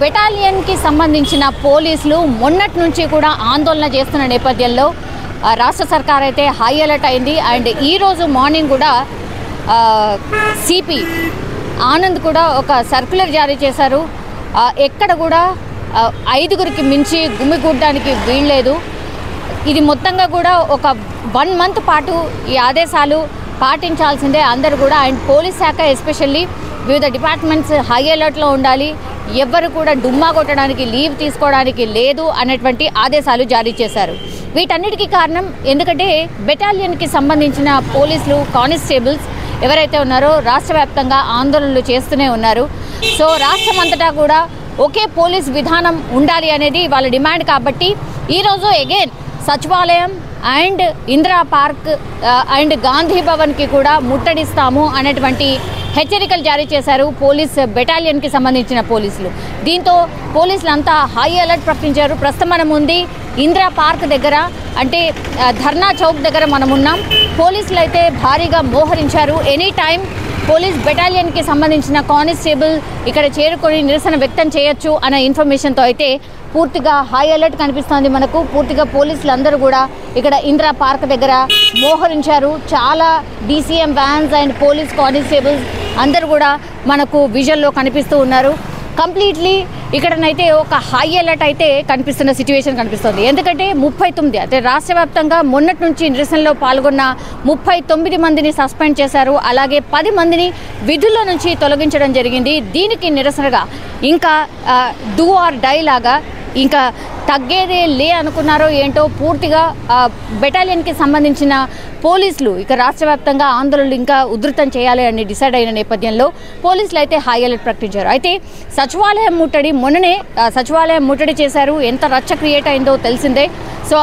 Battalion కి సంబంధించిన పోలీసులు మొన్నటి నుంచి కూడా ఆందోళన చేస్తున్న నేపథ్యంలో రాష్ట్ర సర్కార్ అయితే హై అలర్ట్ అయింది. అండ్ ఈ రోజు మార్నింగ్ కూడా సిపి ఆనంద్ కూడా ఒక సర్క్యులర్ జారీ చేశారు. ఎక్కడ కూడా 5గురికి మించి గుమిగూడడానికి వీల్లేదు. ఇది మొత్తంగా కూడా ఒక 1 మంత్ పాటు ఈ ఆదేశాలు పాటించాల్సిందే అందరూ కూడా. అండ్ పోలీస్ శాఖ ఎస్పెషల్లీ వివిధ డిపార్ట్మెంట్స్ హై అలర్ట్లో ఉండాలి. ఎవ్వరు కూడా డుమ్మా కొట్టడానికి లీవ్ తీసుకోవడానికి లేదు అనేటువంటి ఆదేశాలు జారీ చేశారు. వీటన్నిటికీ కారణం ఎందుకంటే బెటాలియన్కి సంబంధించిన పోలీసులు కానిస్టేబుల్స్ ఎవరైతే ఉన్నారో రాష్ట్ర వ్యాప్తంగా ఆందోళనలు చేస్తూనే ఉన్నారు. సో రాష్ట్రం అంతటా కూడా ఒకే పోలీస్ విధానం ఉండాలి అనేది వాళ్ళ డిమాండ్. కాబట్టి ఈరోజు again Sachivalayam and Indira Park and Gandhi భవన్కి కూడా ముట్టడిస్తాము అనేటువంటి హెచ్చరికలు జారీ చేశారు పోలీస్ బెటాలియన్కి సంబంధించిన పోలీసులు. దీంతో పోలీసులంతా హై అలర్ట్ ప్రకటించారు. ప్రస్తుతం మనం ఉంది ఇందిరా పార్క్ దగ్గర, అంటే ధర్నా చౌక్ దగ్గర మనం ఉన్నాం. పోలీసులు అయితే భారీగా మోహరించారు. ఎనీ టైం పోలీస్ బెటాలియన్కి సంబంధించిన కానిస్టేబుల్ ఇక్కడ చేరుకొని నిరసన వ్యక్తం చేయొచ్చు అన్న ఇన్ఫర్మేషన్తో అయితే పూర్తిగా హై అలర్ట్ కనిపిస్తోంది మనకు. పూర్తిగా పోలీసులు అందరూ కూడా ఇక్కడ ఇందిరా పార్క్ దగ్గర మోహరించారు. చాలా DCM wands and police constables అందరూ కూడా మనకు విజువల్లో కనిపిస్తూ ఉన్నారు. కంప్లీట్లీ ఇక్కడనైతే ఒక హై అలర్ట్ అయితే కనిపిస్తున్న సిచ్యువేషన్ కనిపిస్తుంది. ఎందుకంటే 39 అంటే రాష్ట్ర వ్యాప్తంగా మొన్నటి నుంచి నిరసనలో పాల్గొన్న 39 మందిని సస్పెండ్ చేశారు. అలాగే 10 మందిని విధుల్లో నుంచి తొలగించడం జరిగింది. దీనికి నిరసనగా ఇంకా డూ ఆర్ డై లాగా ఇంకా తగ్గేదే లే అనుకున్నారో ఏంటో పూర్తిగా బెటాలియన్కి సంబంధించిన పోలీసులు ఇక రాష్ట్ర వ్యాప్తంగా ఆందోళనలు ఇంకా ఉధృతం చేయాలి అని డిసైడ్ అయిన నేపథ్యంలో పోలీసులు అయితే హై అలర్ట్ ప్రకటించారు. అయితే సచివాలయం ముట్టడి మొన్ననే సచివాలయం ముట్టడి చేశారు. ఎంత రచ్చ క్రియేట్ అయిందో తెలిసిందే. సో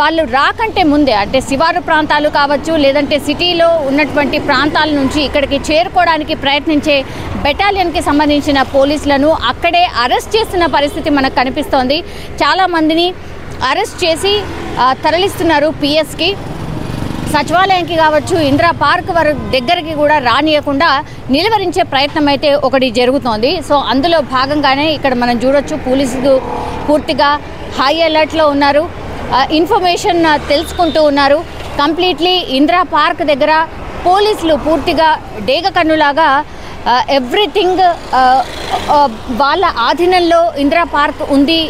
వాళ్ళు రాకంటే ముందే అంటే శివారు ప్రాంతాలు కావచ్చు, లేదంటే సిటీలో ఉన్నటువంటి ప్రాంతాల నుంచి ఇక్కడికి చేరుకోవడానికి ప్రయత్నించే బెటాలియన్కి సంబంధించిన పోలీసులను అక్కడే అరెస్ట్ చేస్తున్న పరిస్థితి మనకు కనిపిస్తోంది. చాలామందిని అరెస్ట్ చేసి తరలిస్తున్నారు పిఎస్కి. సచివాలయానికి కావచ్చు, ఇందిరా పార్క్ దగ్గరికి కూడా రానియకుండా నిలువరించే ప్రయత్నం అయితే ఒకటి జరుగుతోంది. సో అందులో భాగంగానే ఇక్కడ మనం చూడొచ్చు పోలీసులు పూర్తిగా హై అలర్ట్లో ఉన్నారు. ఇన్ఫర్మేషన్ తెలుసుకుంటూ ఉన్నారు. కంప్లీట్లీ ఇందిరా పార్క్ దగ్గర పోలీసులు పూర్తిగా డేగ కన్నులాగా ఎవ్రీథింగ్ వాళ్ళ ఆధీనంలో ఇందిరా పార్క్ ఉంది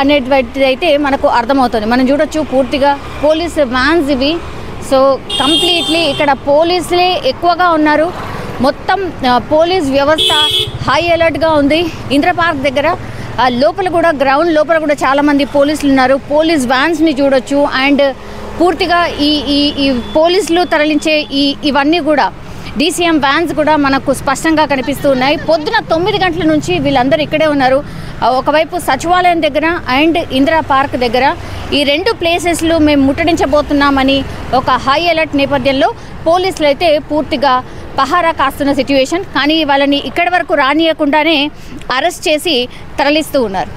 అనేటువంటిది అయితే మనకు అర్థమవుతుంది. మనం చూడొచ్చు పూర్తిగా పోలీస్ వ్యాన్స్ ఇవి. సో కంప్లీట్లీ ఇక్కడ పోలీసులే ఎక్కువగా ఉన్నారు. మొత్తం పోలీస్ వ్యవస్థ హై అలర్ట్గా ఉంది. ఇందిరా పార్క్ దగ్గర లోపల కూడా గ్రౌండ్ లోపల కూడా చాలామంది పోలీసులు ఉన్నారు. పోలీస్ వ్యాన్స్ని చూడొచ్చు. అండ్ పూర్తిగా ఈ పోలీసులు తరలించే ఇవన్నీ కూడా డీసీఎం వ్యాన్స్ కూడా మనకు స్పష్టంగా కనిపిస్తూ ఉన్నాయి. పొద్దున 9 గంటల నుంచి వీళ్ళందరూ ఇక్కడే ఉన్నారు. ఒకవైపు సచివాలయం దగ్గర అండ్ ఇందిరా పార్క్ దగ్గర ఈ 2 ప్లేసెస్లు మేము ముట్టడించబోతున్నామని ఒక హై అలర్ట్ నేపథ్యంలో పోలీసులు అయితే పూర్తిగా పహారా కాస్తున్న సిచ్యువేషన్. కానీ వాళ్ళని ఇక్కడి వరకు రానియకుండానే అరెస్ట్ చేసి తరలిస్తూ ఉన్నారు.